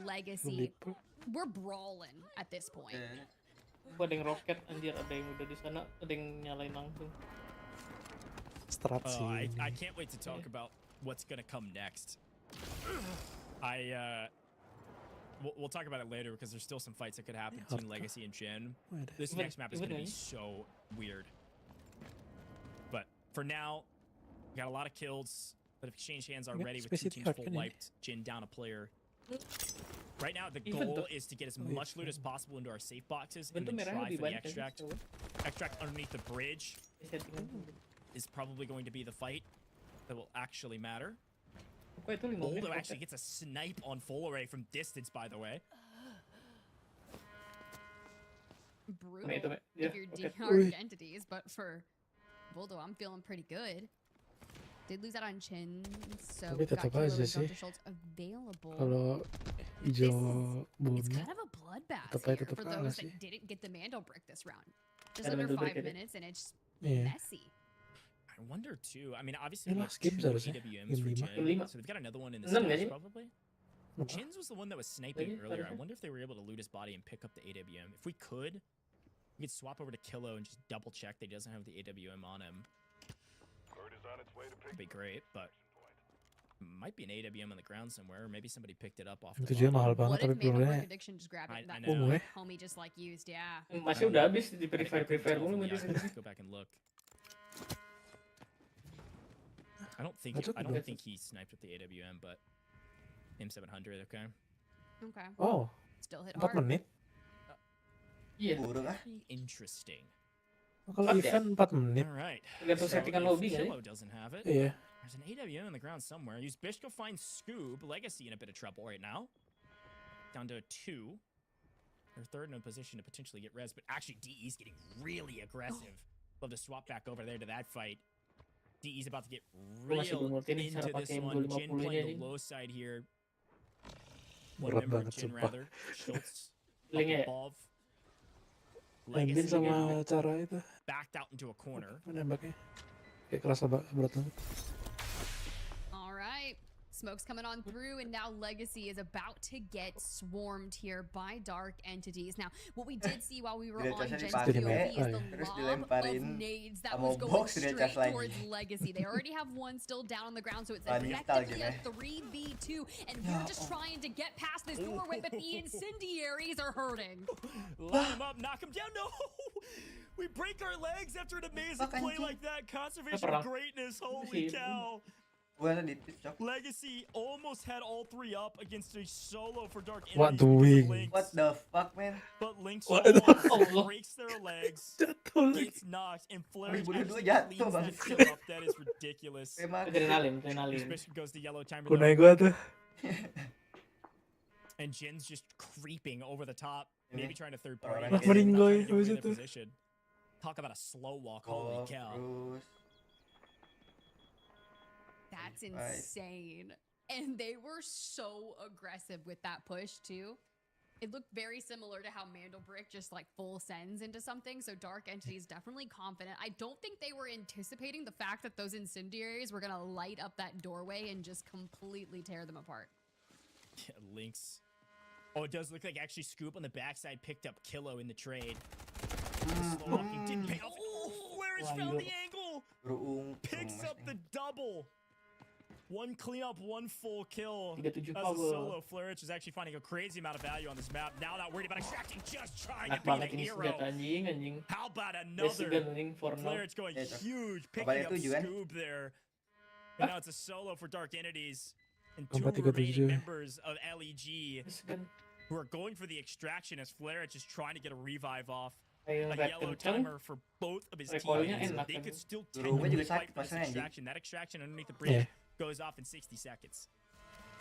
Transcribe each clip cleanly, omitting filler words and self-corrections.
Legacy, we're brawling at this point. Ada yang roket anjir, ada yang udah di sana, ada yang nyalain langsung. Strat sih. I can't wait to talk about what's gonna come next. We'll talk about it later because there's still some fights that could happen between Legacy and Jin. This next map is gonna be so weird. But for now, we got a lot of kills that have exchanged hands already with 2 teams full wiped. Jin down a player. Right now, the goal is to get as much loot as possible into our safe boxes and then try for the extract. Extract underneath the bridge is probably going to be the fight that will actually matter. Boldo actually gets a snipe on Folare from distance, by the way. Brutal if you're DR entities, but for Boldo, I'm feeling pretty good. Did lose out on Chin, so Tapi got tetap Kilo aja and sih. Dr. Schultz available. Kalau hijau It's bumi, kind of a bloodbath tetap here tetap for kalah those sih. that didn't get the Mandel brick this round. Just Ada under Mandel 5 brick, minutes, and it's Iya. messy. I wonder too. I mean, obviously, Ini we have last game 2 seharusnya. AWMs for Game Jin, lima. so they've got another one in the 6 nggak stash sih? probably. Apa? Jin's was the one that was sniping Lagi, earlier. I harusnya. wonder if they were able to loot his body and pick up the AWM. If we could swap over to Kilo and just double check that he doesn't have the AWM on him. That'd be great, but might be an AWM on the ground somewhere, or maybe somebody picked it up off the Itu juga mahal bottom. banget What tapi if Mandel pelurunya. brick addiction just grabbed it? I That know. Oh, homie just like used, yeah. Masih udah habis di I couldn't prepare tell mulu from the mati icon. Let's go back and look. I don't think he sniped with the AWM, but M700, okay. Okay. Oh, Still hit 4 hard. menit. Iya, Very interesting. Kalau Empat ya? event 4 menit. All right. tergantung settingan if lobby nggak sih? Kilo doesn't have it. Iya. There's an AWM on the ground somewhere. Use Bishko find Scoob. Legacy in a bit of trouble right now. Down to 2. They're third in a position to potentially get res, but actually DE's getting really aggressive. Love to swap back over there to that fight. DE's about to get real Masih belum ngerti nih into cara this pakai one. Jin 250 playing ini. the low side here. One Berat member of banget, Jin sumpah. rather. Schultz up Linknya ya? above. Ambil Legacy sama cara itu backed out into a corner. menembaknya. Kayak kerasa berat banget. All right. Smoke's coming on through, and now Legacy is about to get swarmed here by dark entities. Now, what we did see while we were on Diracasnya Gen's dipakai, POV is the terus lob of dilemparin nades that sama was going box straight diracas lagi. towards Legacy. They already have one still down on the ground, so it's Install effectively a gitu 3v2, and we're just trying to get past this doorway, but the incendiaries are hurting. Line him up, knock him down. No! We break our legs after an amazing Fuck, play anjing. like that. Conservation Perang. of greatness. Holy Masih- cow. Gue ada di pitch, Cok. Legacy almost had all 3 up against a solo for Dark What Enemies because of doing? Lynx, What the fuck, man? but Lynx What the- breaks their legs, Jatuh lagi. gets knocked, and Flair Bulu-bulu actually jatuh, cleans that bang. kill up. That is ridiculous. Emang Adrenalin. Bishop goes to yellow timer Kunai though, gua tuh. and Jin's just creeping over the top, maybe trying to third Orang party. kayak Meringgoy, Trying to get away habis their itu. position. Talk about a slow walk. oh, Holy cow. terus That's Right. insane. And they were so aggressive with that push too. It looked very similar to how Mandelbrick just like full sends into something. So Dark Entity is definitely confident. I don't think they were anticipating the fact that those incendiaries were gonna light up that doorway and just completely tear them apart. Yeah, Lynx. Oh, it does look like actually Scoop on the backside picked up Kilo in the trade. The slow walking didn't pay off. Oh, Flourish Wah, found gila. the angle. berung Picks up the double. One cleanup, one full kill. 37 As a power. solo, Flourish is actually finding a crazy amount of value on this map. Now not worried about extracting, just trying to Enak be banget the ini hero. senjata anjing. How about Basic another? gunning for now. Flourish going Yeah, Cok. huge, Kabar picking up itu juga. Scoob there. And now it's a solo for Dark Entities. And 2 Empat, tiga, remaining tujuh. members of LEG Basic gun. who are going for the extraction as Flairich is trying to get a revive off. Kayak A red yellow kenceng. timer for both of his Recoilnya teammates. enak They kan. could still Turunnya technically juga fight sakit for this pasnya, anjing. extraction. That extraction underneath the bridge Yeah. goes off in 60 seconds.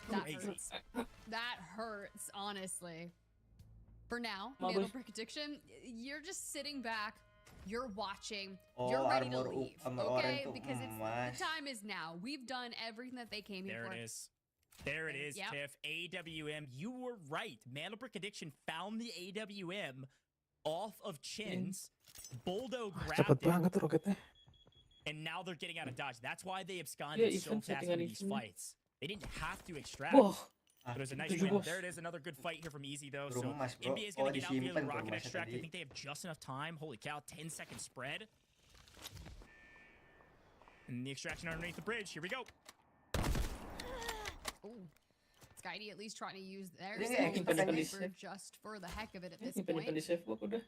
That Crazy. hurts. That hurts, honestly. For now, Mabes. Mandelbrick Addiction, you're just sitting back, you're watching, Oh, you're ready to armor leave. sama orang Okay? tuh Because emas. the time is now. We've done everything that they came here There for. it is. There it is, Yep. Tiff. AWM. You were right. Mandelbrick Addiction found the AWM off of Chin's. Boldo Cepet grabbed it, banget tuh roketnya. and now they're getting out of dodge. That's why they absconded Yeah, so even fast settingan in these itu. fights. They didn't have to extract. Wah, But it was a nice Tujuh, win. bos. There it is, another good fight here from Easy though. Peluru So emas, bro. NBA is going Oh, to get out via disimpan the peluru rocket emasnya extract. I tadi. think they have just enough time. Holy cow, 10-second spread. And the extraction underneath the bridge. Here we go. Ooh. Skydie at least trying to use their Ini smoke extra kan, for just for the heck of it at this Nyimpen-nyimpen di point. save box udah.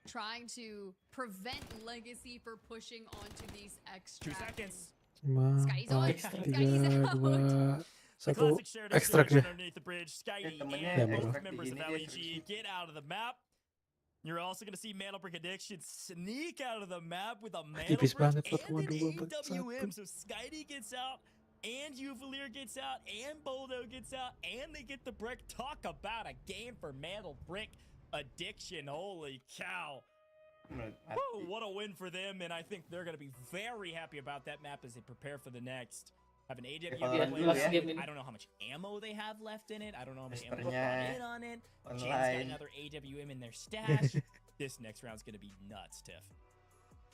Trying to prevent Legacy for pushing onto these 2 extracts. seconds. Skydie's on. 4, Skydie's 3, out. 2, The 1. classic shared Ekstrak extraction deh. underneath the bridge. Skydie temennya Ya, and bro. both ekstrak members of di ini dia LEG get out of the map. You're also going to see Mandelbrick Addiction sneak out of the map with a Tipis Mandelbrick banget, 4,2 and an buat AWM. satu. So Skydie gets out, and Uvalier gets out, and Boldo gets out, and they get the brick. Talk about a game for Mandelbrick Addiction. Holy cow. Menurut Woo, mati. what a win for them, and I think they're going to be very happy about that map as they prepare for the next. Have an AWM Valorant player. dulu ya. Game ini. I don't know how much ammo they have left in it. I don't know how much ammo they Testernya brought in on it. James got online. another AWM in their stash. This next round's going to be nuts, Tiff.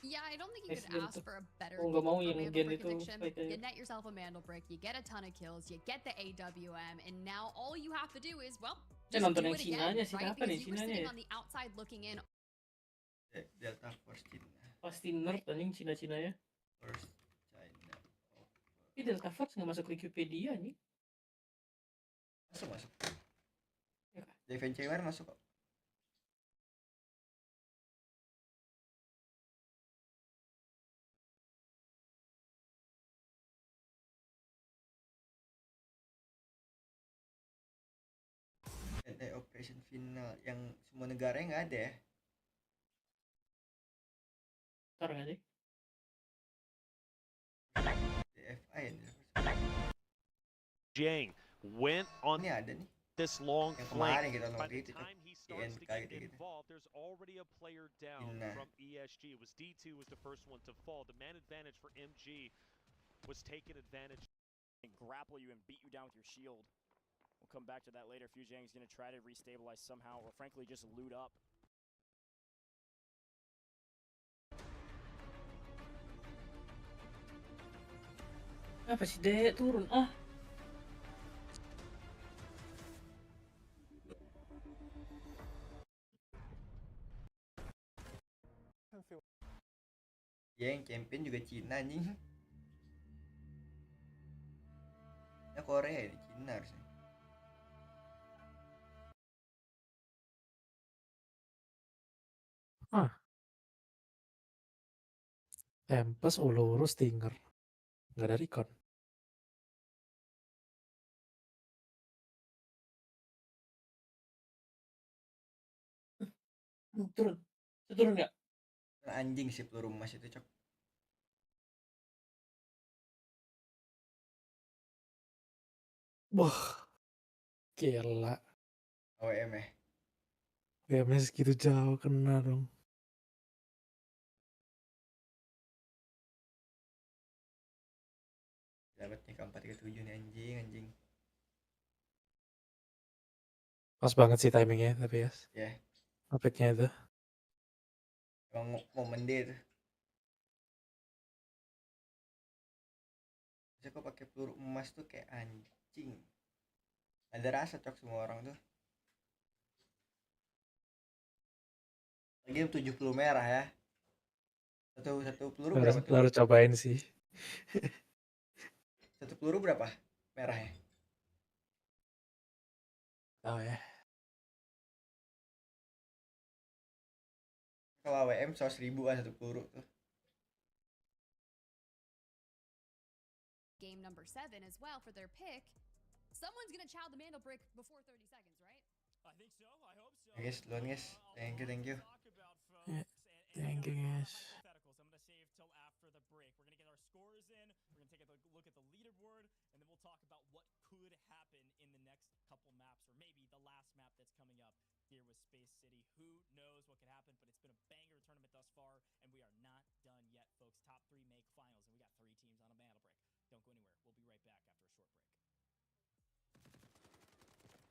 Yeah, I don't think you Nice could game ask tuh. for a better Oh, nggak mau game for yang gen Mandelbrick itu Addiction. fight-nya. You net yourself a Mandelbrick, you get a ton of kills, you get the AWM, and now all you have to do is, well, Ya, just nonton do yang it Cinanya again, sih, right? kapan Because ya you were Cinanya sitting ya? on the outside looking in. Delta Force China. Pasti nerd anjing Cina-Cina ya. Force China. Tapi Delta Force nggak masuk Wikipedia nih. Masuk masuk. Ya kah? Devin Cewar masuk kok. Operation final yang semua negara nggak ada ya. Ntar nggak sih? DFI ya. Jang went on Ini ada nih. this long Yang flank. kemarin kita By nonton the itu kan. time he starts to NK get gitu-gitu. involved, there's already a player down Nah. from ESG. It was D2 was the first one to fall. The man advantage for MG was taken advantage. And grapple you and beat you down with your shield. We'll come back to that later. Fujang's going to try to restabilize somehow, or frankly just loot up. Apa sih Dek turun ah? Ya yang champion juga Cina anjing. Ya Korea ya, Cina harusnya. Tempest, Uluru, Stinger. Nggak ada recon. Turun. Turun nggak? Anjing sih peluru emas itu cok. Wah, gila. OWM ya. BMS segitu jauh kena dong. Dapat nih K437 nih anjing. Pas banget sih timingnya tapi ya. Ya. Apeknya itu. Emang momen dia tuh. Saya kok pakai peluru emas tuh kayak anjing. Ada rasa cok semua orang tuh. Lagi 70 merah ya. Satu peluru berapa tuh? Baru cobain sih. Satu peluru berapa merahnya? Tahu ya. Kalau AWM 100.000 kan satu peluru tuh. Game number 7 as well for their pick. Someone's gonna chow the Mandelbrick before 30 seconds, right? I think so. I hope so. Ya guys, duluan guys. Thank you. Yeah, thank you, guys. Hypotheticals, I'm going to save till after the break. We're going to get our scores in. We're going to take a look at the leaderboard, and then we'll talk about what could happen in the next couple maps, or maybe the last map that's coming up here with Space City. Who knows what could happen, but it's been a banger tournament thus far, and we are not done yet, folks. Top 3 make finals, and we got 3 teams on a Mandelbrick. Don't go anywhere. We'll be right back after a short break.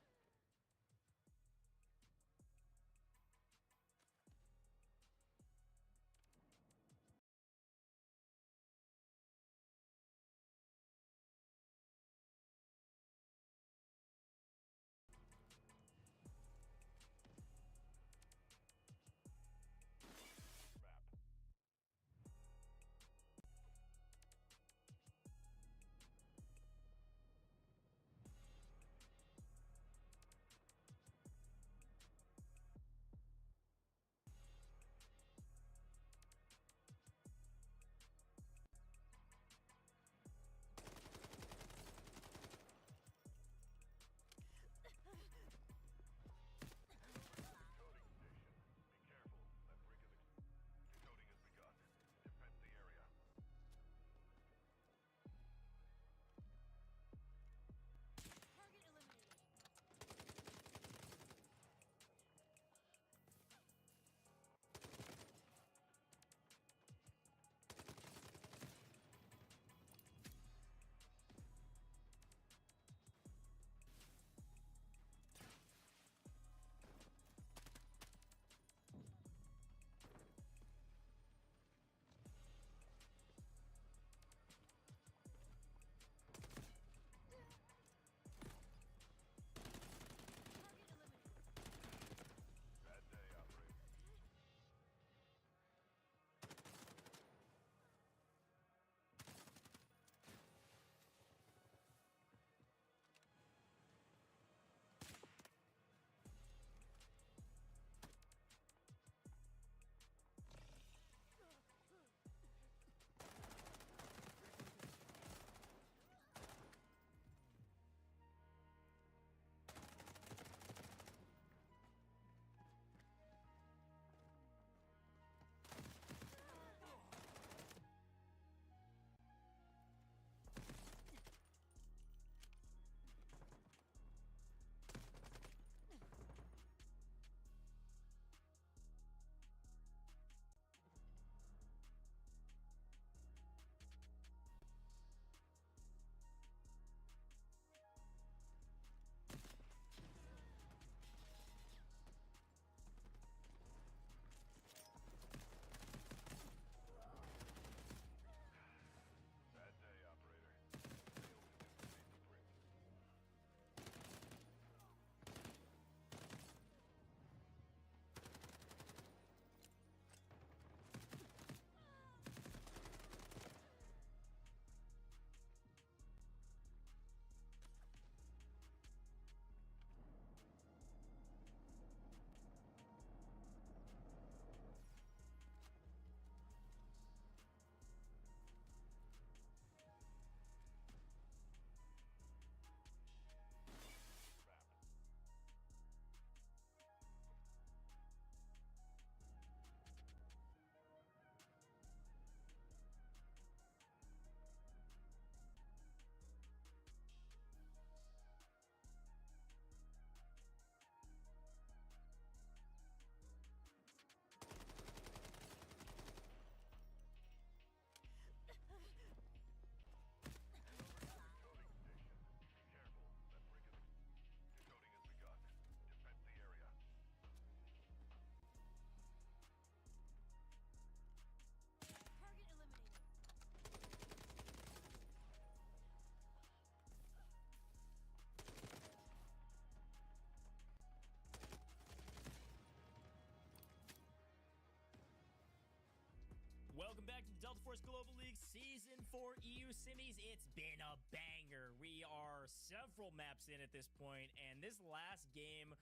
Force Global League Season 4 EU semis. It's been a banger. We are several maps in at this point, and this last game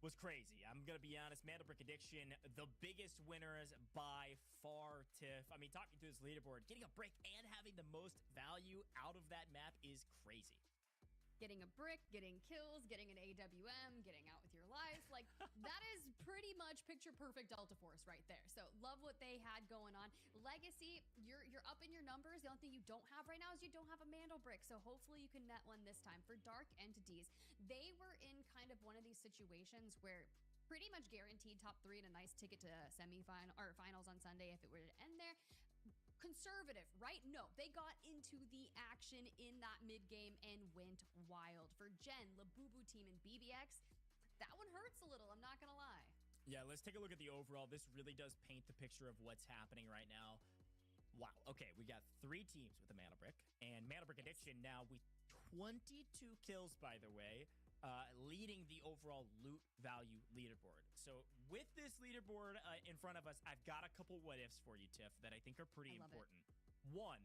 was crazy. I'm going to be honest, Mandelbrick Addiction, the biggest winners by far, Tiff. I mean, talking through this leaderboard, getting a brick and having the most value out of that map is crazy. Getting a brick, getting kills, getting an AWM, getting out with your life. Like, that is pretty much picture perfect Delta Force right there. So love what they had going on. Legacy, you're up in your numbers. The only thing you don't have right now is you don't have a Mandel brick. So hopefully you can net one this time. For Dark Entities, they were in kind of one of these situations where pretty much guaranteed top 3 and a nice ticket to semifinal or finals on Sunday if it were to end there. Conservative, right? No, they got into the action in that mid game and went wild. For Gen, Labubu team, and BBX, that one hurts a little, I'm not gonna lie. Yeah, let's take a look at the overall. This really does paint the picture of what's happening right now. Wow. Okay, we got 3 teams with a Mana Brick, and Mana Brick Addiction now with 22 kills, by the way, leading the overall loot value leaderboard. So with this leaderboard in front of us, I've got a couple what ifs for you, Tiff, that I think are pretty important. One,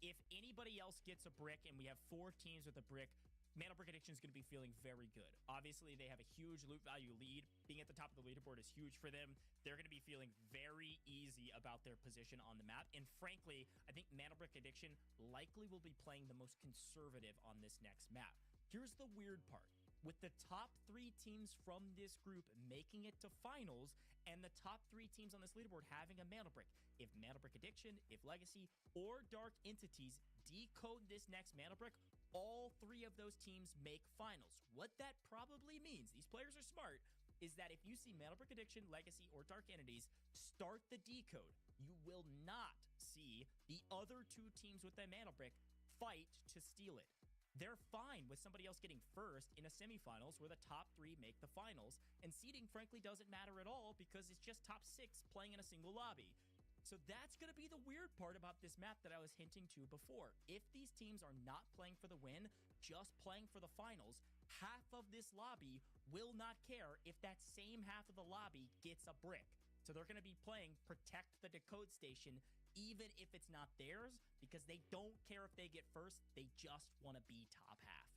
if anybody else gets a brick and we have 4 teams with a brick, Mana Brick Addiction is going to be feeling very good. Obviously, they have a huge loot value lead. Being at the top of the leaderboard is huge for them. They're going to be feeling very easy about their position on the map. And frankly, I think Mana Brick Addiction likely will be playing the most conservative on this next map. Here's the weird part. With the top 3 teams from this group making it to finals and the top 3 teams on this leaderboard having a Mana Brick, if Mana Brick Addiction, if Legacy, or Dark Entities decode this next Mana Brick, all 3 of those teams make finals. What that probably means, these players are smart, is that if you see Mana Brick Addiction, Legacy, or Dark Entities start the decode, you will not see the other 2 teams with that Mana Brick fight to steal it. They're fine with somebody else getting first in a semifinals where the top 3 make the finals, and seeding frankly doesn't matter at all because it's just top 6 playing in a single lobby. So that's going to be the weird part about this map that I was hinting to before. If these teams are not playing for the win, just playing for the finals, half of this lobby will not care if that same half of the lobby gets a brick. So they're going to be playing Protect the Decode Station even if it's not theirs, because they don't care if they get first, they just want to be top half.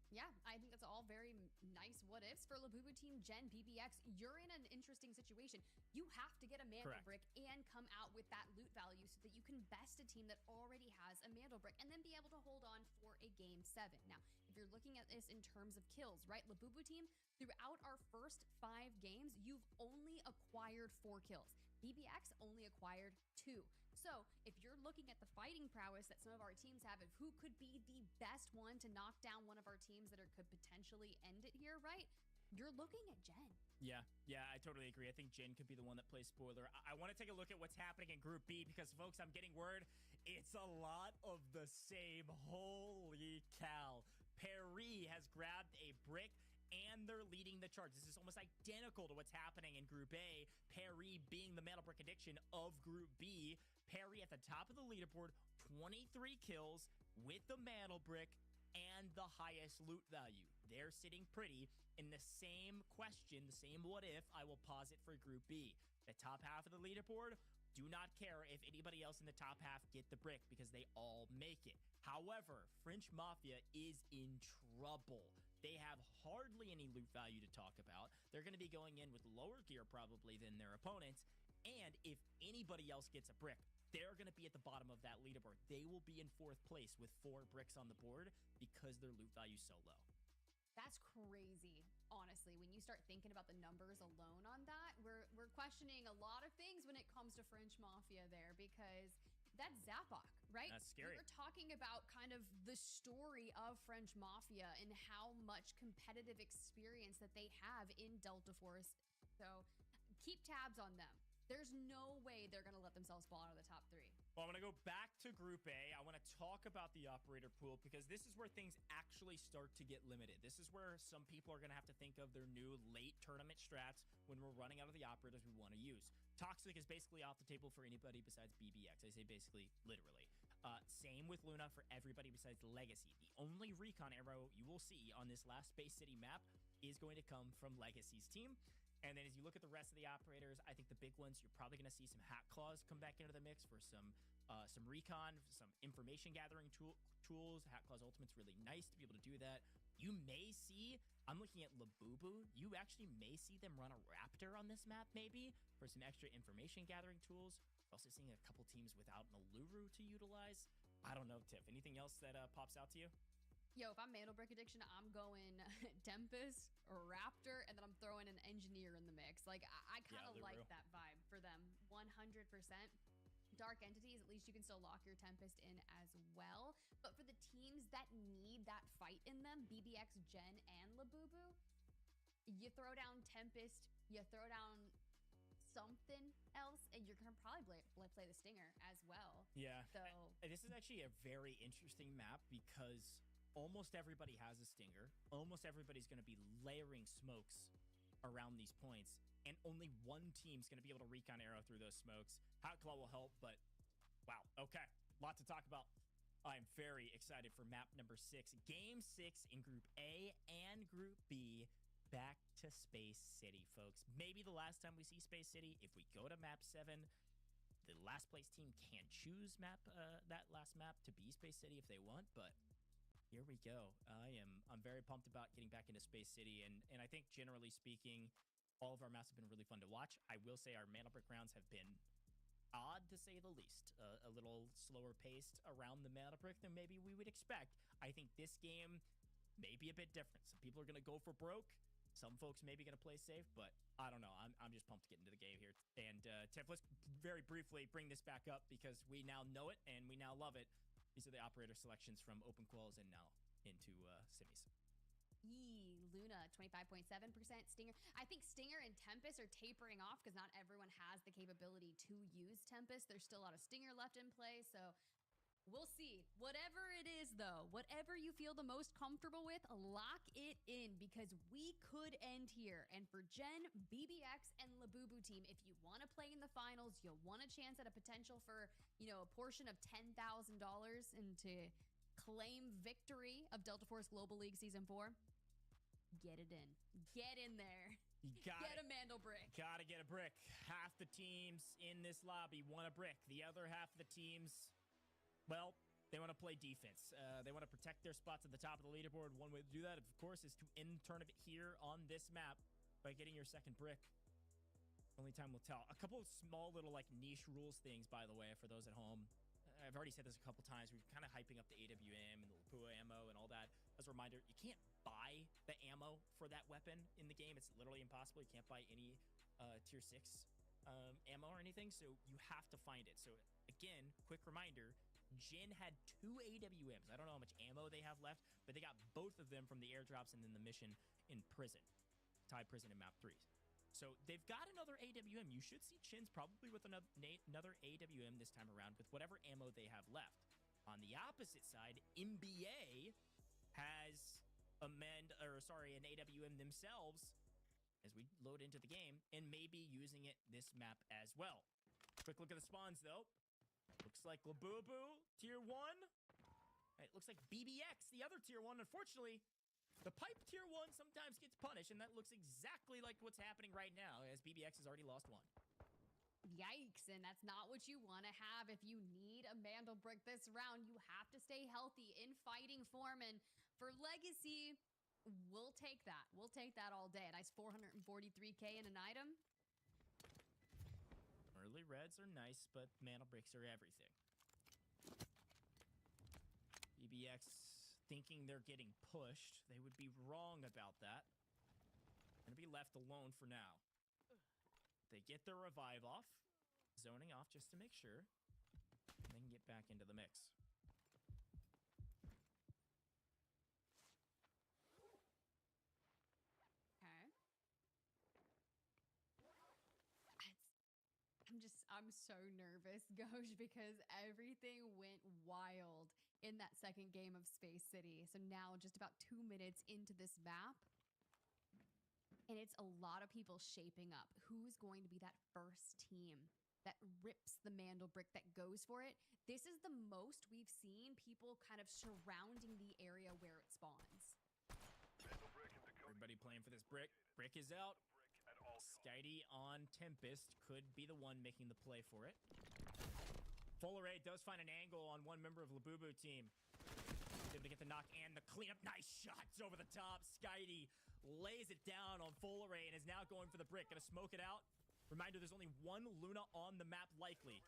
Yeah, I think that's all very nice what ifs for Labubu team. Gen, BBX, you're in an interesting situation. You have to get a Mandel brick and come out with that loot value so that you can best a team that already has a Mandel brick and then be able to hold on for a game 7. Now, if you're looking at this in terms of kills, right? Labubu team, throughout our first 5 games, you've only acquired 4 kills. BBX only acquired 2. So if you're looking at the fighting prowess that some of our teams have, of who could be the best one to knock down one of our teams that could potentially end it here, right? You're looking at Gen. Yeah, I totally agree. I think Gen could be the one that plays spoiler. I want to take a look at what's happening in Group B because, folks, I'm getting word it's a lot of the same. Holy cow. Perry has grabbed a brick and they're leading the charge. This is almost identical to what's happening in Group A. Perry being the Metal Brick Addiction of Group B. Perry at the top of the leaderboard, 23 kills with the Metal Brick and the highest loot value. They're sitting pretty in the same question, the same what if. I will pause it for Group B. The top half of the leaderboard, do not care if anybody else in the top half get the brick because they all make it. However, French Mafia is in trouble. They have hardly any loot value to talk about. They're going to be going in with lower gear probably than their opponents. And if anybody else gets a brick, they're going to be at the bottom of that leaderboard. They will be in 4th place with 4 bricks on the board because their loot value is so low. That's crazy, honestly. When you start thinking about the numbers alone on that, we're questioning a lot of things when it comes to French Mafia there because that's Zapok, right? That's scary. We're talking about kind of the story of French Mafia and how much competitive experience that they have in Delta Force. So keep tabs on them. There's no way they're going to let themselves fall out of the top 3. Well, I'm going to go back to Group A. I want to talk about the operator pool because this is where things actually start to get limited. This is where some people are going to have to think of their new late tournament strats when we're running out of the operators we want to use. Toxic is basically off the table for anybody besides BBX. I say basically, literally. Same with Luna for everybody besides Legacy. The only recon arrow you will see on this last Space City map is going to come from Legacy's team. And then as you look at the rest of the operators, I think the big ones, you're probably going to see some Hat Claws come back into the mix for some recon, some information gathering tools. Hat Claws Ultimate's really nice to be able to do that. You may see, I'm looking at Labubu, you actually may see them run a Raptor on this map maybe for some extra information gathering tools. Also seeing a couple teams without an Aluru to utilize. I don't know, Tiff, anything else that pops out to you? Yo, if I'm Mandel Brick Addiction, I'm going Tempest or Raptor, and then I'm throwing an Engineer in the mix. Like, I kind of like that vibe for them, 100%. Dark Entities, at least you can still lock your Tempest in as well. But for the teams that need that fight in them, BBX, Gen, and Labubu, you throw down Tempest, you throw down something else, and you're gonna probably play the Stinger as well. Yeah. So this is actually a very interesting map because almost everybody has a Stinger. Almost everybody's going to be layering smokes around these points, and only one team's going to be able to recon arrow through those smokes. Hot Claw will help, but wow. Okay, lot to talk about. I'm very excited for map number 6. Game 6 in Group A and Group B. Back to Space City, folks. Maybe the last time we see Space City. If we go to map 7, the last place team can choose that last map to be Space City if they want, but here we go. I'm very pumped about getting back into Space City, and I think generally speaking, all of our maps have been really fun to watch. I will say our Mantle Brick rounds have been odd to say the least. A little slower paced around the Mantle Brick than maybe we would expect. I think this game may be a bit different. Some people are going to go for broke. Some folks may be going to play safe, but I don't know. I'm just pumped to get into the game here. And Tiff, let's very briefly bring this back up because we now know it and we now love it. These are the operator selections from Open Quals and now into semis. Luna, 25.7%. Stinger. I think Stinger and Tempest are tapering off because not everyone has the capability to use Tempest. There's still a lot of Stinger left in play, so we'll see. Whatever it is, though, whatever you feel the most comfortable with, lock it in because we could end here. And for Gen, BBX, and Labubu team, if you want to play in the finals, you want a chance at a potential for, a portion of $10,000 and to claim victory of Delta Force Global League Season 4, get it in. Get in there. You got Get a Mandel Brick. Gotta get a brick. Half the teams in this lobby want a brick. The other half of the teams, well, they want to play defense. They want to protect their spots at the top of the leaderboard. One way to do that, of course, is to end the tournament here on this map by getting your second brick. Only time will tell. A couple of small little niche rules things, by the way, for those at home. I've already said this a couple times. We're kind of hyping up the AWM and the Lapua ammo and all that. As a reminder, you can't buy the ammo for that weapon in the game. It's literally impossible. You can't buy any tier 6 ammo or anything, so you have to find it. So again, quick reminder, Jin had 2 AWMs. I don't know how much ammo they have left, but they got both of them from the airdrops and then the mission in prison. Thai prison in map 3. So they've got another AWM. You should see Chin's probably with another AWM this time around with whatever ammo they have left. On the opposite side, NBA has an AWM themselves as we load into the game and maybe using it this map as well. Quick look at the spawns though. Looks like Labubu, tier 1. It looks like BBX, the other tier 1. Unfortunately, the pipe tier 1 sometimes gets punished, and that looks exactly like what's happening right now, as BBX has already lost 1. Yikes, and that's not what you want to have. If you need a Mandel Brick this round, you have to stay healthy in fighting form, and for Legacy, we'll take that. We'll take that all day. A nice 443k in an item. Early reds are nice, but Mantle Bricks are everything. BBX thinking they're getting pushed. They would be wrong about that. Gonna be left alone for now. They get their revive off, zoning off just to make sure, and then get back into the mix. Okay. I'm so nervous, Ghosh, because everything went wild in that second game of Space City. So now just about 2 minutes into this map, and it's a lot of people shaping up. Who's going to be that first team that rips the Mandel Brick, that goes for it? This is the most we've seen people kind of surrounding the area where it spawns. Everybody playing for this brick. Brick is out. Skitey on Tempest could be the one making the play for it. Folaray does find an angle on one member of Labubu team. Able to get the knock and the cleanup. Nice shots over the top. Skitey lays it down on Folaray and is now going for the brick. Gonna smoke it out. Reminder, there's only one Luna on the map likely.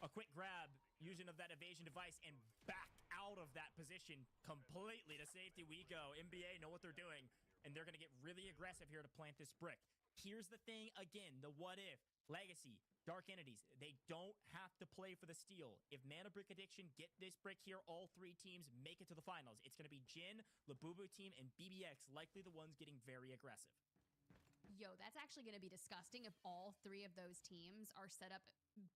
A quick grab, using of that evasion device, and back out of that position completely to safety we go. NBA know what they're doing, and they're gonna get really aggressive here to plant this brick. Here's the thing again, the what if. Legacy, Dark Entities, they don't have to play for the steal. If Mana Brick Addiction get this brick here, all three teams make it to the finals. It's going to be Jin, Labubu team, and BBX, likely the ones getting very aggressive. Yo, that's actually going to be disgusting if all three of those teams are set up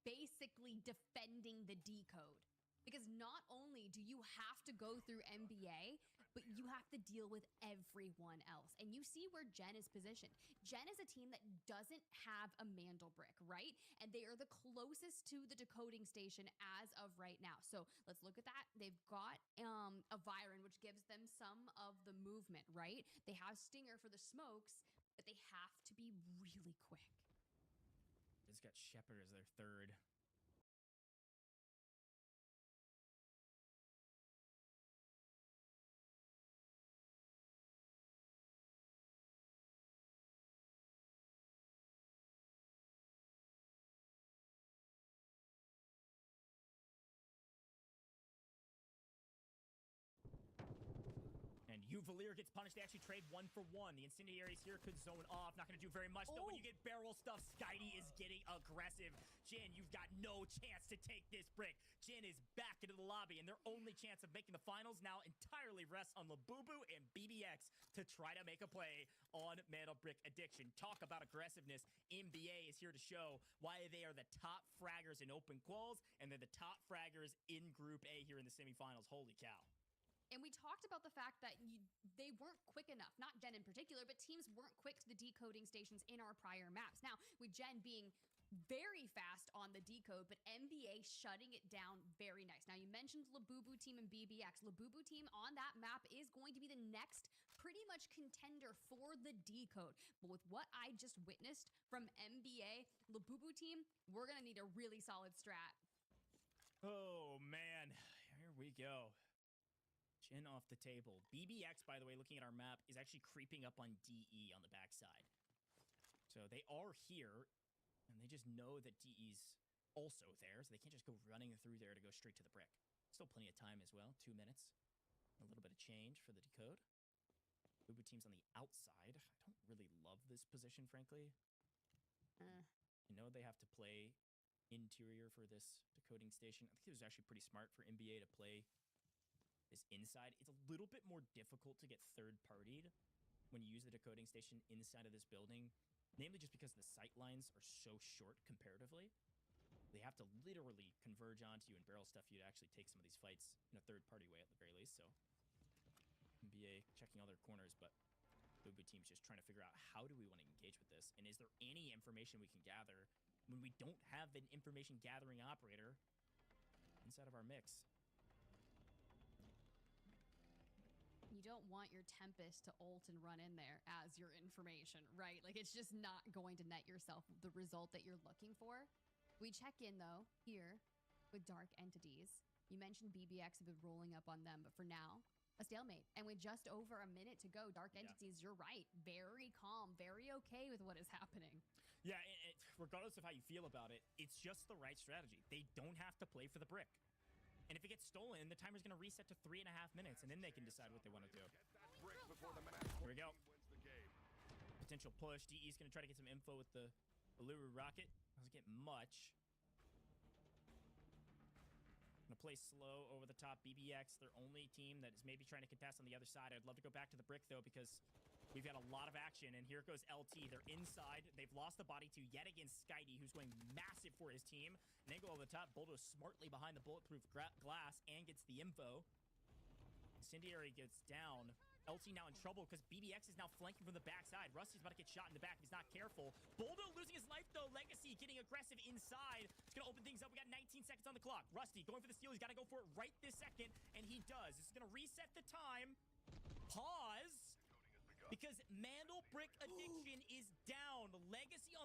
basically defending the decode. Because not only do you have to go through NBA, but you have to deal with everyone else. And you see where Gen is positioned. Gen is a team that doesn't have a Mandel brick, right? And they are the closest to the decoding station as of right now. So let's look at that. They've got a Viren, which gives them some of the movement, right? They have Stinger for the smokes, but they have to be really quick. Just got Shepard as their third. And Uvalier gets punished. They actually trade 1-for-1. The Incendiaries here could zone off. Not going to do very much, though. When you get barrel stuff, Skitey is getting aggressive. Jin, you've got no chance to take this brick. Jin is back into the lobby, and their only chance of making the finals now entirely rests on Labubu and BBX to try to make a play on Mandel Brick Addiction. Talk about aggressiveness. NBA is here to show why they are the top fraggers in open quals, and they're the top fraggers in Group A here in the semifinals. Holy cow. And we talked about the fact that they weren't quick enough, not Gen in particular, but teams weren't quick to the decoding stations in our prior maps. Now, with Gen being very fast on the decode, but NBA shutting it down very nice. Now, you mentioned Labubu team and BBX. Labubu team on that map is going to be the next pretty much contender for the decode. But with what I just witnessed from NBA, Labubu team, we're going to need a really solid strat. Oh, man. Here we go. Jin off the table. BBX, by the way, looking at our map, is actually creeping up on DE on the backside. So they are here, and they just know that DE's also there, so they can't just go running through there to go straight to the brick. Still plenty of time as well, 2 minutes. A little bit of change for the decode. Ubu team's on the outside. I don't really love this position, frankly. I know they have to play interior for this decoding station. I think it was actually pretty smart for NBA to play this inside. It's a little bit more difficult to get third-partied when you use the decoding station inside of this building, namely just because the sight lines are so short comparatively. They have to literally converge onto you and barrel stuff you to actually take some of these fights in a third-party way at the very least. So NBA checking all their corners, but the Ubu team's just trying to figure out how do we want to engage with this, and is there any information we can gather when we don't have an information gathering operator inside of our mix. You don't want your Tempest to ult and run in there as your information, right? Like, it's just not going to net yourself the result that you're looking for. We check in, though, here with Dark Entities. You mentioned BBX have been rolling up on them, but for now, a stalemate. And with just over a minute to go, Dark Entities, you're right, very calm, very okay with what is happening. Yeah, regardless of how you feel about it, it's just the right strategy. They don't have to play for the brick. And if it gets stolen, the timer's going to reset to 3.5 minutes, and then they can decide what they want to do. Here we go. Potential push. DE's going to try to get some info with the Luru rocket. Doesn't get much. Going to play slow over the top. BBX, their only team that is maybe trying to contest on the other side. I'd love to go back to the brick, though, because we've got a lot of action, and here goes LT. They're inside. They've lost the body to yet again Skitey, who's going massive for his team. And then go over the top. Boldo smartly behind the bulletproof glass and gets the info. Incendiary gets down. LT now in trouble because BBX is now flanking from the backside. Rusty's about to get shot in the back if he's not careful. Boldo losing his life, though. Legacy getting aggressive inside. It's going to open things up. We got 19 seconds on the clock. Rusty going for the steal. He's got to go for it right this second, and he does. This is going to reset the time. Pause. Because Mandel Brick Addiction is down.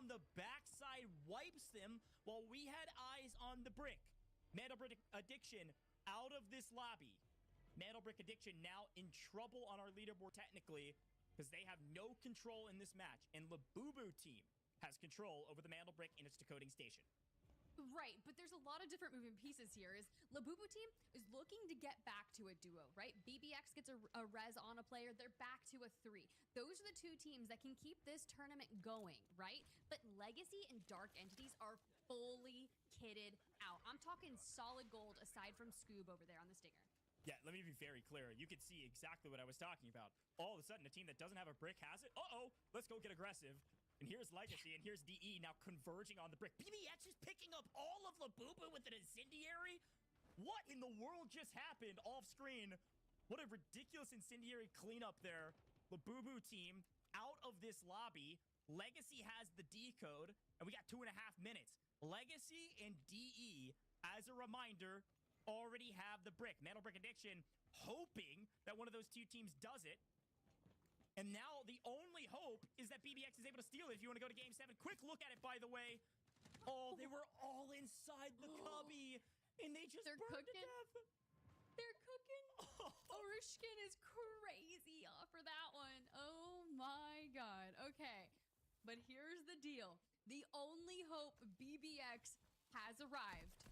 on the backside wipes them while we had eyes on the Brick. Mandelbrick Addiction out of this lobby. Mandelbrick Addiction now in trouble on our leaderboard technically because they have no control in this match. And Labubu team has control over the Mandelbrick and its decoding station. Right, but there's a lot of different moving pieces here. Is Labubu team is looking to get back to a duo, right? BBX gets a res on a player, they're back to a 3. Those are the two teams that can keep this tournament going, right? But Legacy and Dark Entities are fully kitted out. I'm talking solid gold aside from Scoob over there on the Stinger. Yeah, let me be very clear. You could see exactly what I was talking about. All of a sudden, a team that doesn't have a Brick has it. Uh-oh, let's go get aggressive. And here's Legacy, and here's DE now converging on the Brick. BBX is picking up all of Labubu with an incendiary? What in the world just happened off screen? What a ridiculous incendiary cleanup there. Labubu team out of this lobby. Legacy has the decode, and we got 2.5 minutes. Legacy and DE, as a reminder, already have the Brick. Mandelbrick Addiction hoping that one of those two teams does it. And now the only hope is that BBX is able to steal it if you want to go to Game 7. Quick look at it, by the way. Oh, they were all inside the cubby, and they just burned to death. They're cooking. Orishkin is crazy for that one. Oh my god. Okay, but here's the deal. The only hope BBX has arrived.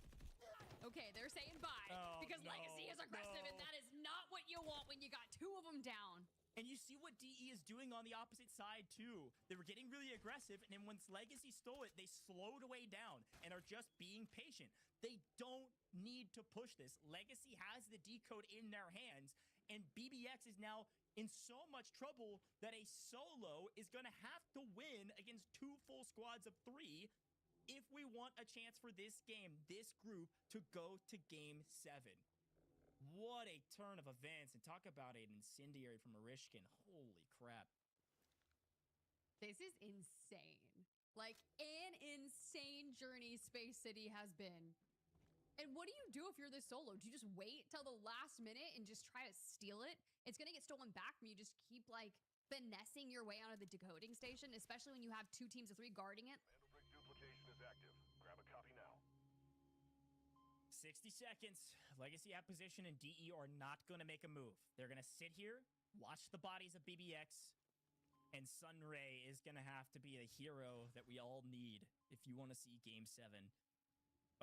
Okay, they're saying bye because Legacy is aggressive, and that is not what you want when you got 2 of them down. And you see what DE is doing on the opposite side, too. They were getting really aggressive, and then once Legacy stole it, they slowed way down and are just being patient. They don't need to push this. Legacy has the decode in their hands, and BBX is now in so much trouble that a solo is going to have to win against 2 full squads of 3 if we want a chance for this game, this group, to go to Game 7. What a turn of events, and talk about an incendiary from Orishkin. Holy crap. This is insane. Like, an insane journey Space City has been. And what do you do if you're this solo? Do you just wait till the last minute and just try to steal it? It's gonna get stolen back from you. Just keep, like, finessing your way onto the decoding station, especially when you have 2 teams of 3 guarding it. Mandelbrick duplication is active. Grab a copy now. 60 seconds. Legacy at position, and DE are not going to make a move. They're going to sit here, watch the bodies of BBX, and Sunray is going to have to be a hero that we all need if you want to see Game 7.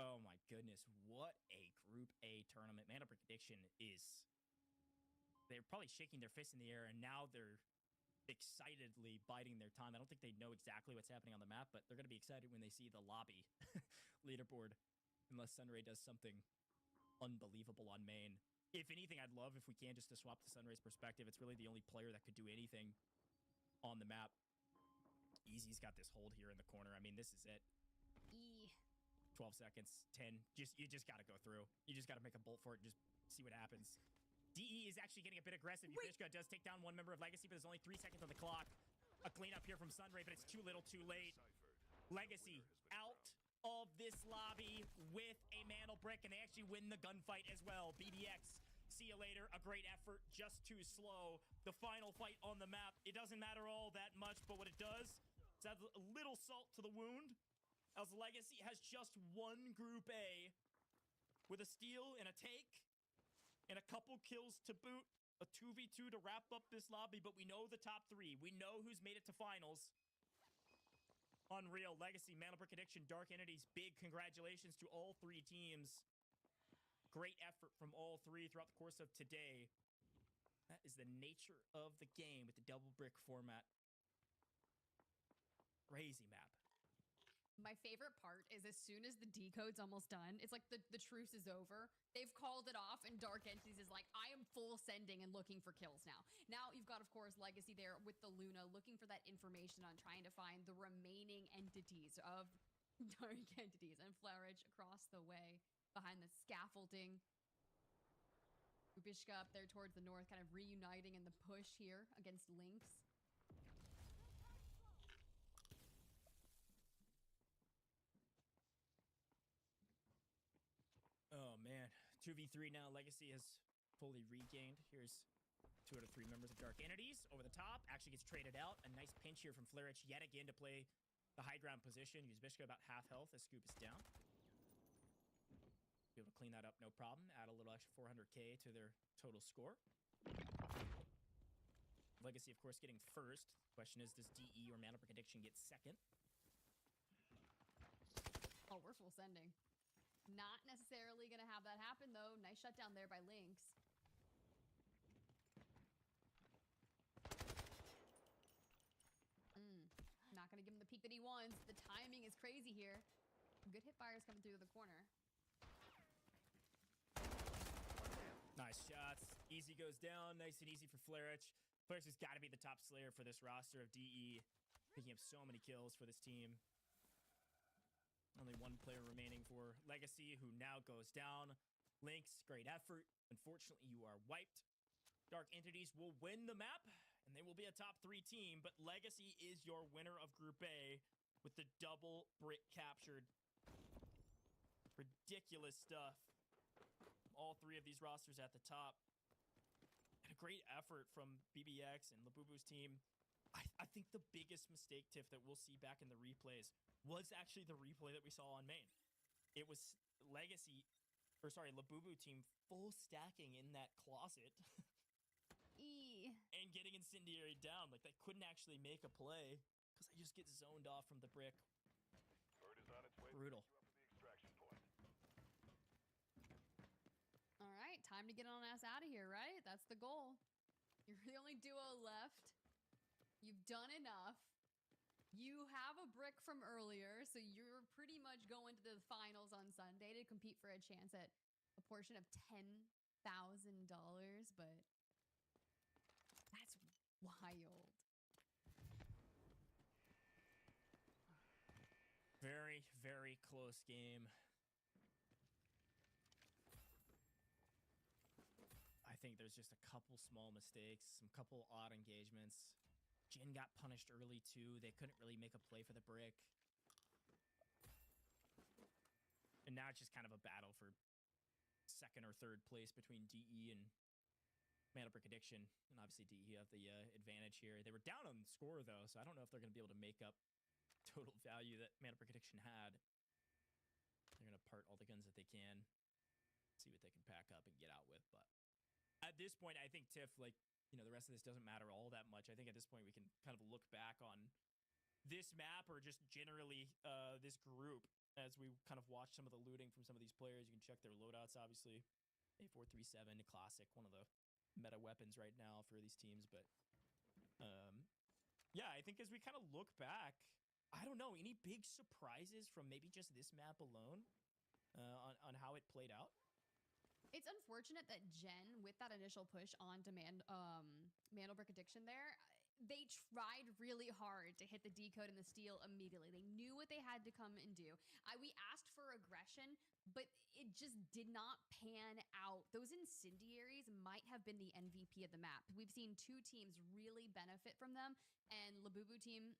Oh my goodness, what a Group A tournament. Mandelbrick Addiction is... They're probably shaking their fists in the air, and now they're excitedly biding their time. I don't think they know exactly what's happening on the map, but they're going to be excited when they see the lobby leaderboard. Unless Sunray does something unbelievable on main. If anything, I'd love if we can just to swap to Sunray's perspective. It's really the only player that could do anything on the map. Easy's got this hold here in the corner. I mean, this is it. 12 seconds, 10. You just got to go through. You just got to make a bolt for it and just see what happens. DE is actually getting a bit aggressive. Yuvishka does take down one member of Legacy, but there's only 3 seconds on the clock. A cleanup here from Sunray, but it's too little too late. Legacy out of this lobby with a Mandelbrick, and they actually win the gunfight as well. BDX, see you later. A great effort, just too slow. The final fight on the map, it doesn't matter all that much, but what it does is add a little salt to the wound, as Legacy has just won Group A with a steal and a take and a couple kills to boot. A 2v2 to wrap up this lobby, but we know the top 3. We know who's made it to finals. Unreal. Legacy, Mandelbrick Addiction, Dark Entities, big congratulations to all 3 teams. Great effort from all 3 throughout the course of today. That is the nature of the game with the double brick format. Crazy map. My favorite part is as soon as the decode's almost done, it's like the truce is over. They've called it off, and Dark Entities is like, I am full sending and looking for kills now. Now you've got, of course, Legacy there with the Luna, looking for that information on trying to find the remaining entities of Dark Entities, and Flarage across the way behind the scaffolding. Ubishka up there towards the north, kind of reuniting in the push here against Lynx. Oh, man. 2v3 now. Legacy has fully regained. Here's 2 out of 3 members of Dark Entities over the top. Actually gets traded out. A nice pinch here from Flarich yet again to play the high ground position. Yuzbishka about half health as Scoop is down. Be able to clean that up, no problem. Add a little extra 400k to their total score. Legacy, of course, getting first. Question is, does DE or Mana Brick Addiction get second? Oh, we're full sending. Not necessarily going to have that happen, though. Nice shutdown there by Lynx. Not going to give him the peek that he wants. The timing is crazy here. Good hit fires coming through the corner. Nice shots. Easy goes down. Nice and easy for Flarich. Flarich has got to be the top slayer for this roster of DE. Picking up so many kills for this team. Only one player remaining for Legacy, who now goes down. Lynx, great effort. Unfortunately, you are wiped. Dark Entities will win the map, and they will be a top 3 team, but Legacy is your winner of Group A with the double brick captured. Ridiculous stuff. All 3 of these rosters at the top. And a great effort from BBX and Labubu's team. I think the biggest mistake, Tiff, that we'll see back in the replays was actually the replay that we saw on main. It was Labubu team full stacking in that closet. And getting Incendiary down. Like, they couldn't actually make a play because they just get zoned off from the brick. Bird is on its way. Brutal. You up at the extraction point. All right, time to get on us out of here, right? That's the goal. You're the only duo left. You've done enough. You have a brick from earlier, so you're pretty much going to the finals on Sunday to compete for a chance at a portion of $10,000, but that's wild. Very, very close game. I think there's just a couple small mistakes, some couple odd engagements. Jin got punished early too. They couldn't really make a play for the brick. And now it's just kind of a battle for second or third place between DE and Mana Brick Addiction. And obviously DE have the advantage here. They were down on the score though, so I don't know if they're going to be able to make up total value that Mana Brick Addiction had. They're going to part all the guns that they can. See what they can pack up and get out with. But at this point, I think Tiff, like, you know, the rest of this doesn't matter all that much. I think at this point we can kind of look back on this map or just generally this group as we kind of watch some of the looting from some of these players. You can check their loadouts, obviously. A437, a classic, one of the meta weapons right now for these teams. But yeah, I think as we kind of look back, I don't know, any big surprises from maybe just this map alone on how it played out? It's unfortunate that Gen, with that initial push on demand, Mana Brick Addiction there, they tried really hard to hit the decode and the steal immediately. They knew what they had to come and do. We asked for aggression, but it just did not pan out. Those incendiaries might have been the MVP of the map. We've seen 2 teams really benefit from them, and Labubu team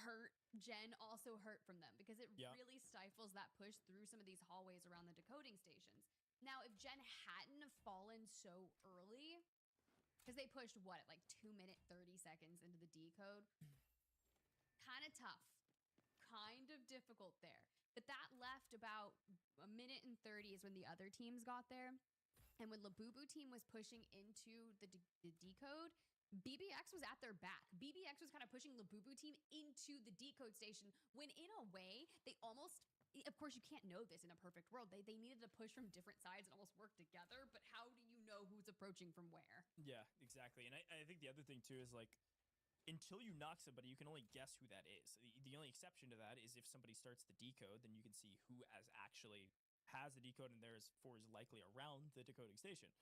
hurt. Gen also hurt from them because it really stifles that push through some of these hallways around the decoding stations. Now, if Gen hadn't have fallen so early, because they pushed, what, at like 2 minute 30 seconds into the decode? Kind of tough. Kind of difficult there. But that left about 1 minute and 30 is when the other teams got there. And when Labubu team was pushing into the decode, BBX was at their back. BBX was kind of pushing Labubu team into the decode station when, in a way, they almost... Of course, you can't know this in a perfect world. They needed to push from different sides and almost work together, but how do you know who's approaching from where? Yeah, exactly. And I think the other thing, too, is, like, until you knock somebody, you can only guess who that is. The only exception to that is if somebody starts the decode, then you can see who actually has the decode and therefore is likely around the decoding station.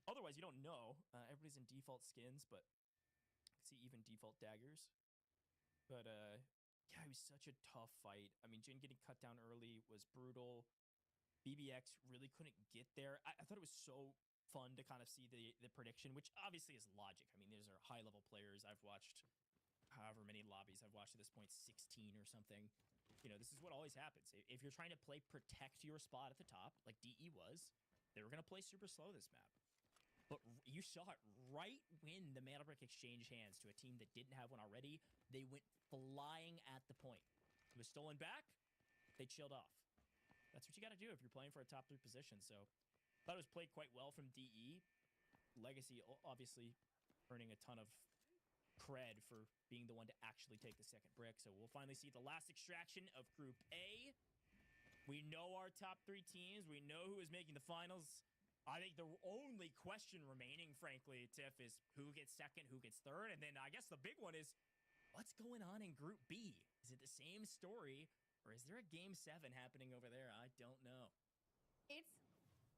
Otherwise, you don't know. Everybody's in default skins, but you can see even default daggers. But, yeah, it was such a tough fight. I mean, Jin getting cut down early was brutal. BBX really couldn't get there. I thought it was so fun to kind of see the prediction, which obviously is logic. I mean, these are high-level players. I've watched however many lobbies I've watched at this point, 16 or something. You know, this is what always happens. If you're trying to play protect your spot at the top, like DE was, they were going to play super slow this map. But you saw it right when the Mana Brick exchanged hands to a team that didn't have one already. They went flying at the point. was stolen back, they chilled off. That's what you got to do if you're playing for a top 3 position. So thought it was played quite well from DE. Legacy obviously earning a ton of cred for being the one to actually take the second brick. So we'll finally see the last extraction of Group A. We know our top 3 teams. We know who is making the finals. I think the only question remaining, frankly, Tiff, is who gets second, who gets third. And then I guess the big one is, what's going on in Group B? Is it the same story, or is there a Game 7 happening over there? I don't know. It's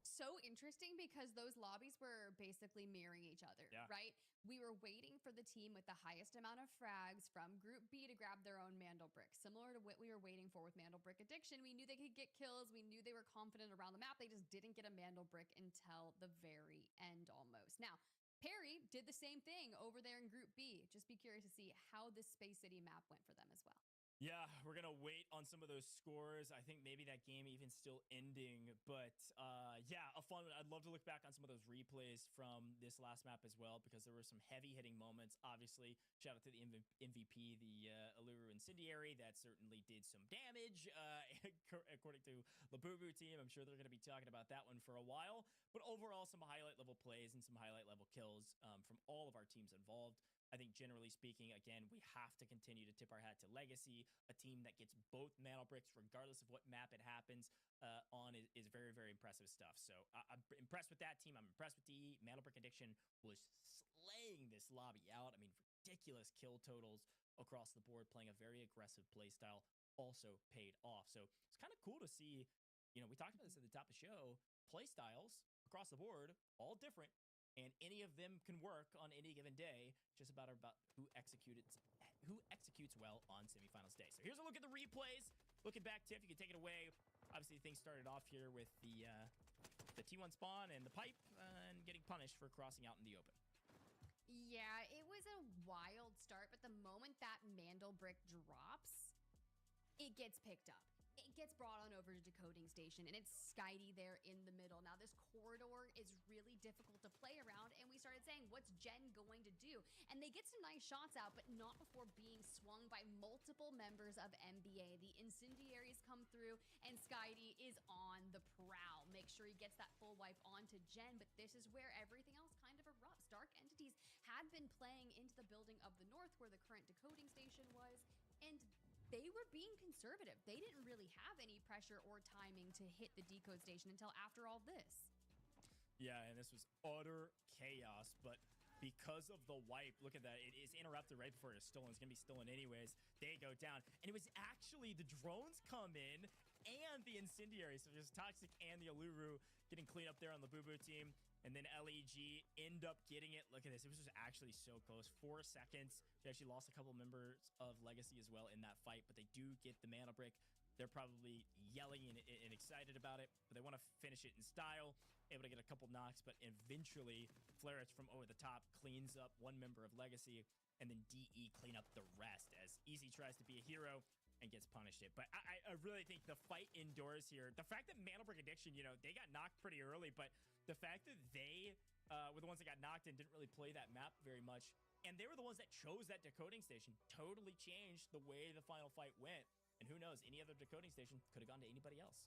so interesting because those lobbies were basically mirroring each other, right? We were waiting for the team with the highest amount of frags from Group B to grab their own Mandel Brick, similar to what we were waiting for with Mandel Brick Addiction. We knew they could get kills. We knew they were confident around the map. They just didn't get a Mandel Brick until the very end almost. Now, Perry did the same thing over there in Group B. Just be curious to see how this Space City map went for them as well. Yeah, we're going to wait on some of those scores. I think maybe that game even still ending. But yeah, a fun one. I'd love to look back on some of those replays from this last map as well, because there were some heavy hitting moments. Obviously, shout out to the MVP, the Aluru Incendiary. That certainly did some damage, according to Labubu team. I'm sure they're going to be talking about that one for a while. But overall, some highlight level plays and some highlight level kills from all of our teams involved. I think generally speaking, again, we have to continue to tip our hat to Legacy. A team that gets both Mantle Bricks, regardless of what map it happens on, is very, very impressive stuff. So I'm impressed with that team. I'm impressed with DE. Mantle Brick Addiction was slaying this lobby out. I mean, ridiculous kill totals across the board, playing a very aggressive play style, also paid off. So it's kind of cool to see, you know, we talked about this at the top of the show, play styles across the board, all different. And any of them can work on any given day, just about who executes well on semifinals day. So here's a look at the replays. Looking back, Tiff, you can take it away. Obviously, things started off here with the T1 spawn and the pipe and getting punished for crossing out in the open. Yeah, it was a wild start, but the moment that Mandel Brick drops, it gets picked up. It gets brought on over to Decoding Station, and it's Skydie there in the middle. Now, this corridor is really difficult to play around, and we started saying, what's Gen going to do? And they get some nice shots out, but not before being swung by multiple members of NBA. The Incendiaries come through, and Skydie is on the prowl. Make sure he gets that full wipe onto Gen, but this is where everything else kind of erupts. Dark Entities had been playing into the building of the north, where the current Decoding Station was, and they were being conservative. They didn't really have any pressure or timing to hit the decode station until after all this. Yeah, and this was utter chaos, but because of the wipe, look at that, it is interrupted right before it's stolen. It's gonna be stolen anyways. They go down, and it was actually the drones come in and the Incendiary. So there's Toxic and the Aluru getting cleaned up there on the Boo-Boo team. And then LEG end up getting it. Look at this. It was just actually so close. 4 seconds. They actually lost a couple members of Legacy as well in that fight, but they do get the Mana Brick. They're probably yelling and excited about it, but they want to finish it in style. Able to get a couple knocks, but eventually Flarett's from over the top cleans up one member of Legacy, and then DE clean up the rest as Easy tries to be a hero and gets punished it. But I really think the fight indoors here, the fact that Mantle Brick Addiction, you know, they got knocked pretty early, but the fact that they were the ones that got knocked and didn't really play that map very much, and they were the ones that chose that decoding station, totally changed the way the final fight went. And who knows, any other decoding station could have gone to anybody else.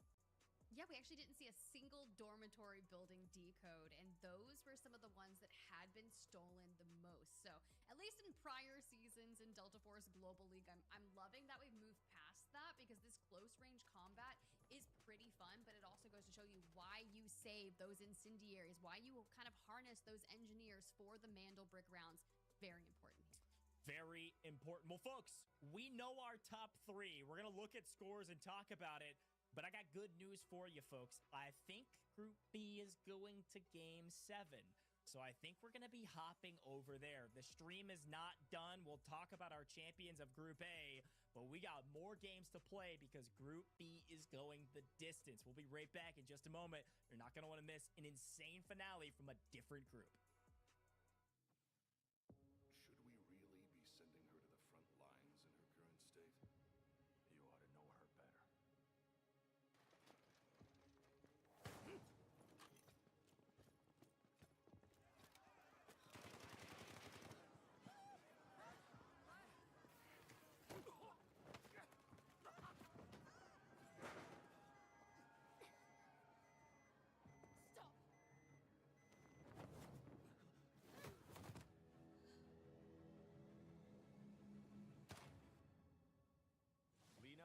Yeah, we actually didn't see a single dormitory building decode, and those were some of the ones that had been stolen the most. So at least in prior seasons in Delta Force Global League, I'm loving that we've moved past that, because this close range combat is pretty fun, but it also goes to show you why you save those Incendiaries, why you will kind of harness those engineers for the Mandel Brick rounds. Very important here. Very important. Well, folks, we know our top 3. We're going to look at scores and talk about it. But I got good news for you, folks. I think Group B is going to Game 7. So I think we're going to be hopping over there. The stream is not done. We'll talk about our champions of Group A, but we got more games to play because Group B is going the distance. We'll be right back in just a moment. You're not going to want to miss an insane finale from a different group. Should we really be sending her to the front lines in her current state? You ought to know her better.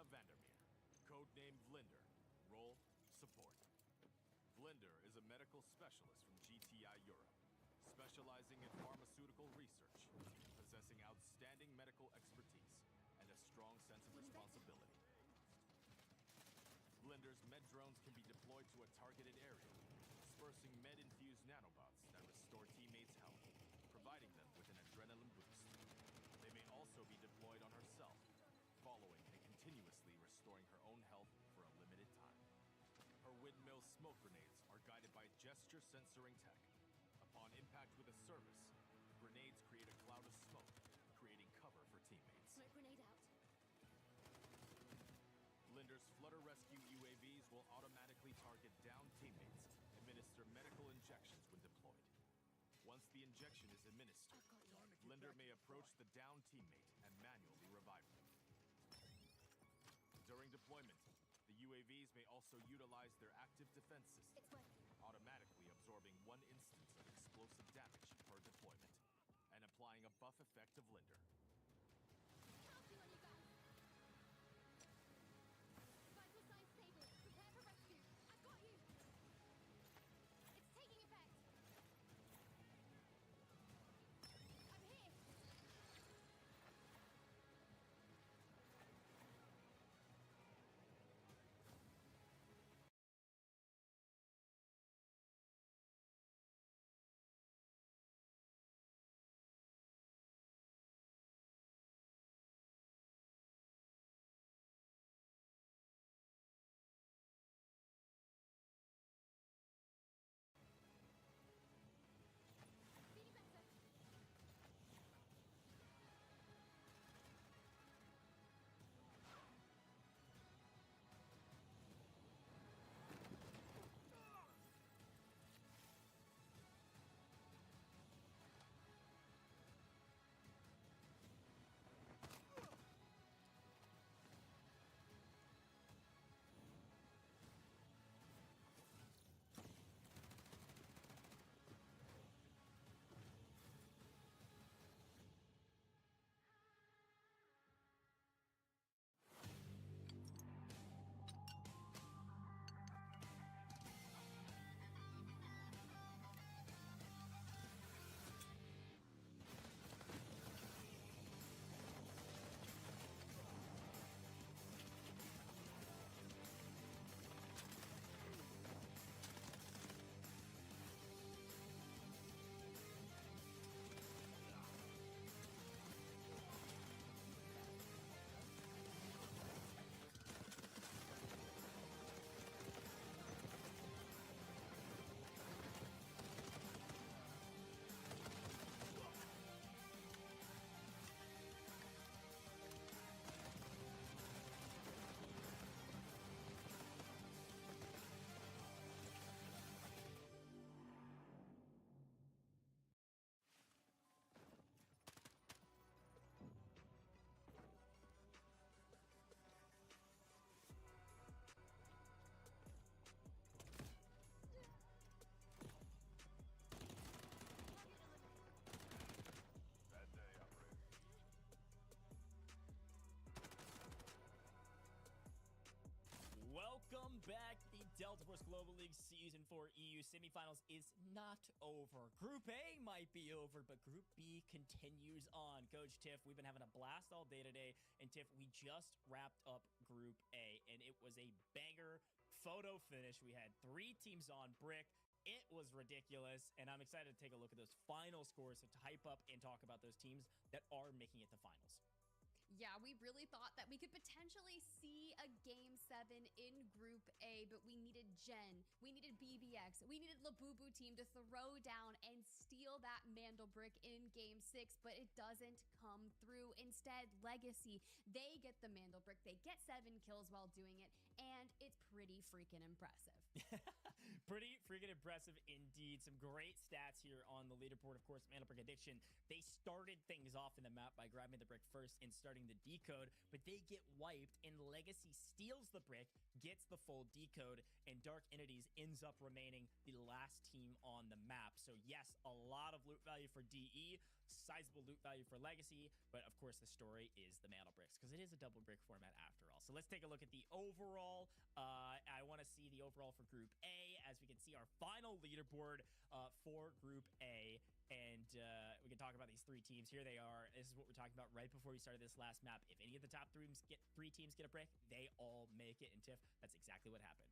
Vandermeer, codenamed Vlinder. Role, support. Vlinder is a medical specialist from GTI Europe, specializing in pharmaceutical research, possessing outstanding medical expertise, and a strong sense of responsibility. Vlinder's med drones can be deployed to a targeted area, dispersing med-infused nanobots that restore teammates' health, providing them with an adrenaline boost. They may also be deployed on herself, following and continuously restoring her own health for a limited time. Her windmill smoke grenades are guided by gesture sensoring tech. Upon impact with a service, the grenades create a cloud of smoke, creating cover for teammates. Smoke grenade out. Vlinder's Flutter Rescue UAVs will automatically target downed teammates, administer medical injections when deployed. Once the injection is administered, Vlinder may approach the downed teammate and manually revive them. During deployment, the UAVs may also utilize their active defense system, It's working. automatically absorbing 1 instance of explosive damage per deployment, and applying a buff effect to Vlinder. Counting on you guys. Vital signs stable. Prepare for rescue. I've got you. It's taking effect. I'm here. Feeling better. Bad day, operator. Welcome back. The Delta Force Global League Season 4 EU semifinals is not over. Group A might be over, but Group B continues on. Coach Tiff, we've been having a blast all day today. And Tiff, we just wrapped up Group A, and it was a banger photo finish. We had 3 teams on Brick. It was ridiculous, and I'm excited to take a look at those final scores to hype up and talk about those teams that are making it to finals. Yeah, we really thought that we could potentially see a Game 7 in Group A, but we needed Gen, we needed BBX, we needed Labubu team to throw down and steal that Mandelbrick in Game 6, but it doesn't come through. Instead, Legacy, they get the Mandelbrick, they get 7 kills while doing it, and it's pretty freaking impressive. Pretty freaking impressive indeed. Some great stats here on the leaderboard. Of course, Mandelbrick Addiction, they started things off in the map by grabbing the brick first and starting the decode, but they get wiped, and Legacy steals the brick, gets the full decode, and Dark Entities ends up remaining the last team on the map. So yes, a lot of loot value for DE, sizable loot value for Legacy, but of course the story is the Mandelbricks, because it is a double brick format after all. So let's take a look at the overall. I want to see the overall for Group A, as we can see our final leaderboard for Group A. And we can talk about these three teams. Here they are. This is what we're talking about right before we started this last map. If any of the top three teams get a brick, they all make it. And Tiff, that's exactly what happened.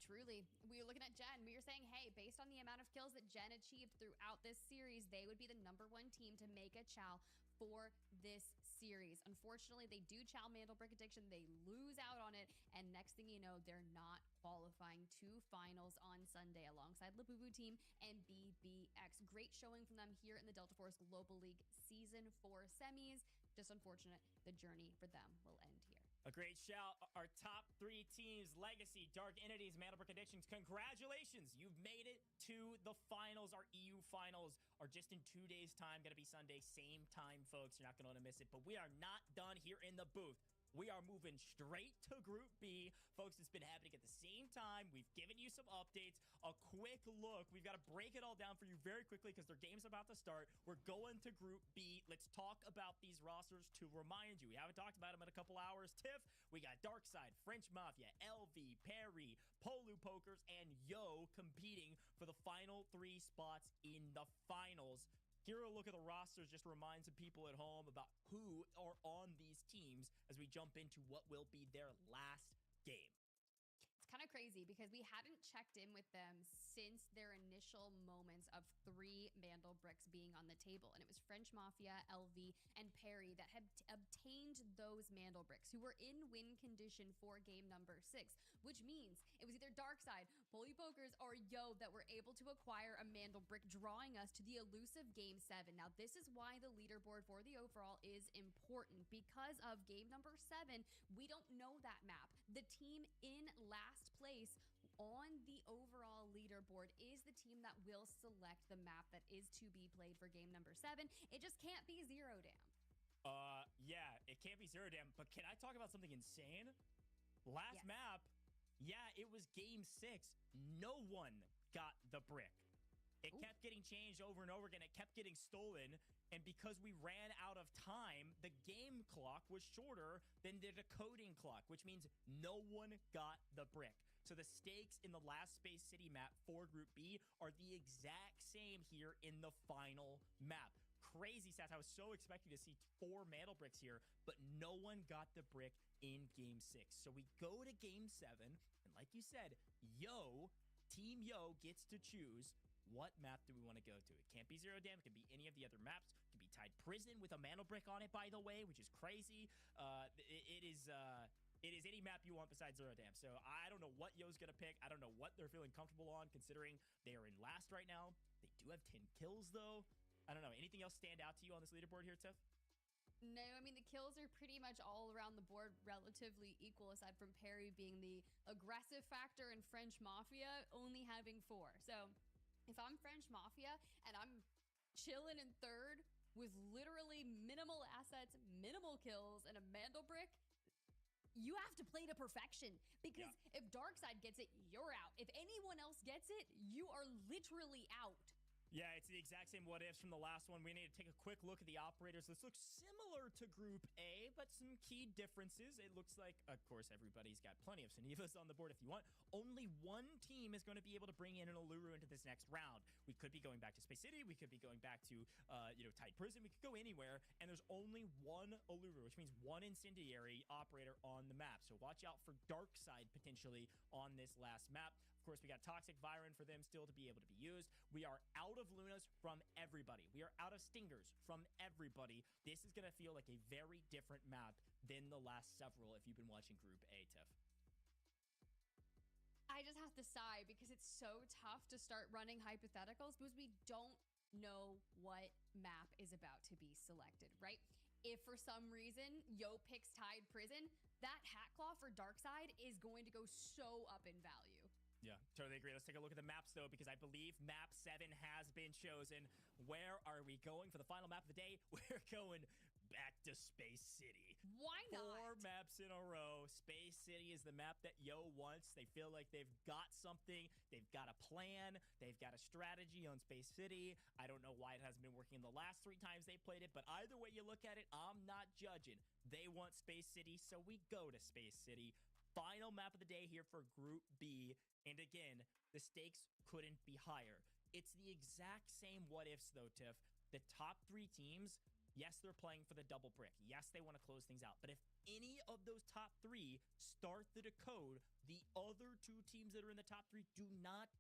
Truly. We were looking at Gen. We were saying, hey, based on the amount of kills that Gen achieved throughout this series, they would be the #1 team to make a chow for this series. Unfortunately, they do chow Mantle Brick Addiction. They lose out on it. And next thing you know, they're not qualifying to finals on Sunday alongside Labubu team and BBX. Great showing from them here in the Delta Force Global League Season 4 semis. Just unfortunate the journey for them will end here. A great shout. Our top three teams, Legacy, Dark Entities, Mantle Brick Addictions. Congratulations. You've made it to the finals. Our EU finals are just in 2 days' time. Going to be Sunday, same time, folks. You're not going to want to miss it. But we are not done here in the booth. We are moving straight to Group B. Folks, it's been happening at the same time. We've given you some updates. A quick look. We've got to break it all down for you very quickly because their game's about to start. We're going to Group B. Let's talk about these rosters to remind you. We haven't talked about them in a couple hours. Tiff, we got Darkside, French Mafia, LV, Perry, Polu Pokers, and Yo competing for the final 3 spots in the finals. Here, a look at the rosters just to remind some people at home about who are on these teams as we jump into what will be their last game. It's kind of crazy because we hadn't checked in with them since their initial moments of 3 Mantle Bricks being on the table. And it was French Mafia, LV, and Perry that had obtained those Mantle Bricks, who were in win condition for game number 6, which means it was either Darkside, Polu Pokers, or Yo that were able to acquire a Mantle Brick, drawing us to the elusive game 7. Now, this is why the leaderboard for the overall is important. Because of game number 7, we don't know that map. The team in last place on the overall leaderboard is the team that will select the map that is to be played for game number 7. It just can't be Zero Dam. Yeah, it can't be Zero Dam, but can I talk about something insane? Last map, yeah, it was game 6. No one got the brick. It kept getting changed over and over again. It kept getting stolen. And because we ran out of time, the game clock was shorter than the decoding clock, which means no one got the brick. So the stakes in the last Space City map for Group B are the exact same here in the final map. Crazy stats. I was so expecting to see 4 Mantle Bricks here, but no one got the brick in game 6. So we go to game 7. And like you said, Team Yo gets to choose what map do we want to go to. It can't be Zero Dam. It can be any of the other maps. It can be Tide Prison with a Mantle Brick on it, by the way, which is crazy. It is any map you want besides Zero Dam. So I don't know what Yo's going to pick. I don't know what they're feeling comfortable on, considering they are in last right now. They do have 10 kills, though. I don't know. Anything else stand out to you on this leaderboard here, Tiff? No, I mean, the kills are pretty much all around the board relatively equal, aside from Perry being the aggressive factor and French Mafia only having 4. So if I'm French Mafia and I'm chilling in 3rd with literally minimal assets, minimal kills, and a Mantle Brick, you have to play to perfection. Because if Darkside gets it, you're out. If anyone else gets it, you are literally out. Yeah, it's the exact same what ifs from the last one. We need to take a quick look at the operators. This looks similar to Group A, but some key differences. It looks like, of course, everybody's got plenty of Sanivas on the board if you want. Only one team is going to be able to bring in an Uluru into this next round. We could be going back to Space City. We could be going back to, Tide Prison. We could go anywhere, and there's only one Uluru, which means one incendiary operator on the map. So watch out for Darkside potentially on this last map. Of course, we got Toxic Viren for them still to be able to be used. We are out of Lunas from everybody. We are out of Stingers from everybody. This is going to feel like a very different map than the last several if you've been watching Group A, Tiff. I just have to sigh because it's so tough to start running hypotheticals because we don't know what map is about to be selected, right? If for some reason Yo picks Tide Prison, that Hat Claw for Darkside is going to go so up in value. Yeah, totally agree. Let's take a look at the maps, though, because I believe map 7 has been chosen. Where are we going for the final map of the day? We're going back to Space City. Why not? 4 maps in a row. Space City is the map that Yo wants. They feel like they've got something. They've got a plan. They've got a strategy on Space City. I don't know why it hasn't been working the last 3 times they played it, but either way you look at it, I'm not judging. They want Space City, so we go to Space City. Final map of the day here for Group B. And again, the stakes couldn't be higher. It's the exact same what ifs though, Tiff. The top 3 teams, yes, they're playing for the double brick. Yes, they want to close things out. But if any of those top 3 start the decode, the other 2 teams that are in the top 3 do not